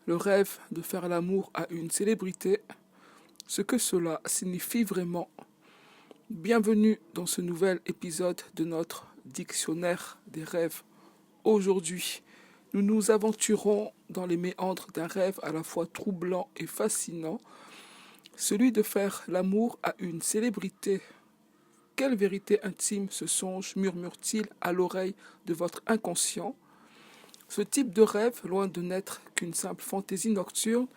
le rêve de faire l'amour à une célébrité, ce que cela signifie vraiment. Bienvenue dans ce nouvel épisode de notre dictionnaire des rêves. Aujourd'hui, nous nous aventurons dans les méandres d'un rêve à la fois troublant et fascinant, celui de faire l'amour à une célébrité. Quelle vérité intime ce songe murmure-t-il à l'oreille de votre inconscient? Ce type de rêve, loin de n'être qu'une simple fantaisie nocturne,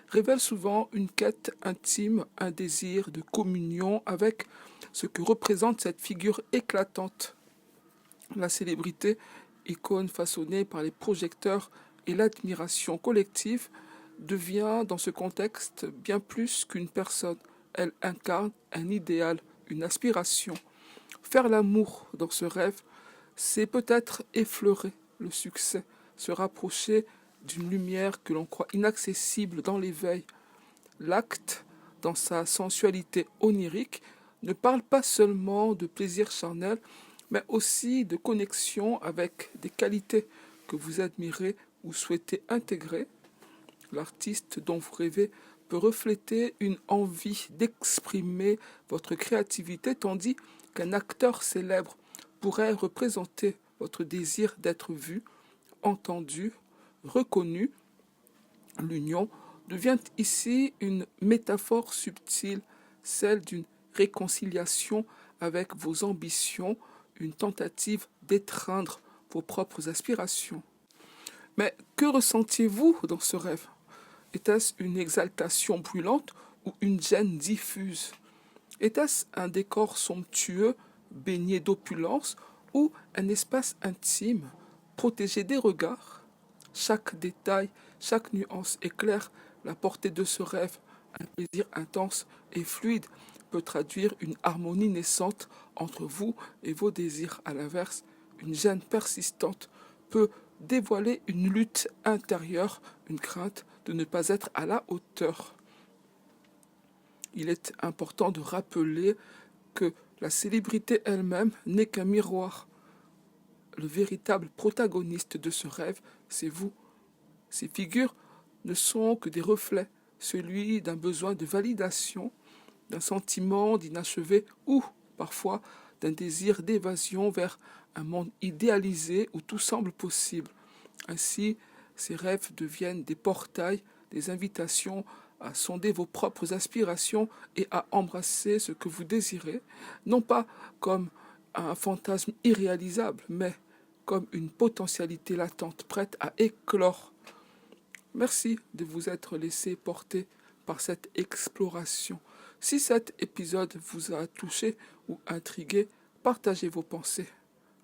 révèle souvent une quête intime, un désir de communion avec ce que représente cette figure éclatante. La célébrité, icône façonnée par les projecteurs et l'admiration collective, devient dans ce contexte bien plus qu'une personne. Elle incarne un idéal, une aspiration. Faire l'amour dans ce rêve, c'est peut-être effleurer le succès, se rapprocher d'une lumière que l'on croit inaccessible dans l'éveil. L'acte, dans sa sensualité onirique, ne parle pas seulement de plaisir charnel, mais aussi de connexion avec des qualités que vous admirez ou souhaitez intégrer. L'artiste dont vous rêvez peut refléter une envie d'exprimer votre créativité, tandis qu'un acteur célèbre pourrait représenter votre désir d'être vu, entendu, reconnu. L'union devient ici une métaphore subtile, celle d'une réconciliation avec vos ambitions, une tentative d'étreindre vos propres aspirations. Mais que ressentiez-vous dans ce rêve? Était-ce une exaltation brûlante ou une gêne diffuse? Était-ce un décor somptueux, baigné d'opulence, ou un espace intime, protégé des regards? Chaque détail, chaque nuance éclaire la portée de ce rêve. Un plaisir intense et fluide peut traduire une harmonie naissante entre vous et vos désirs. À l'inverse, une gêne persistante peut dévoiler une lutte intérieure, une crainte de ne pas être à la hauteur. Il est important de rappeler que la célébrité elle-même n'est qu'un miroir. Le véritable protagoniste de ce rêve, c'est vous. Ces figures ne sont que des reflets, celui d'un besoin de validation, d'un sentiment d'inachevé ou, parfois, d'un désir d'évasion vers un monde idéalisé où tout semble possible. Ainsi, ces rêves deviennent des portails, des invitations à sonder vos propres aspirations et à embrasser ce que vous désirez, non pas comme un fantasme irréalisable, mais comme une potentialité latente prête à éclore. Merci de vous être laissé porter par cette exploration. Si cet épisode vous a touché ou intrigué, partagez vos pensées.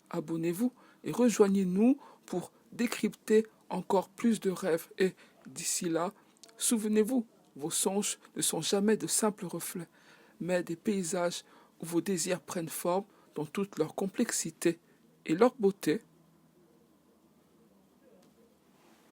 Abonnez-vous et rejoignez-nous pour décrypter encore plus de rêves. Et d'ici là, souvenez-vous, vos songes ne sont jamais de simples reflets, mais des paysages où vos désirs prennent forme dans toute leur complexité et leur beauté.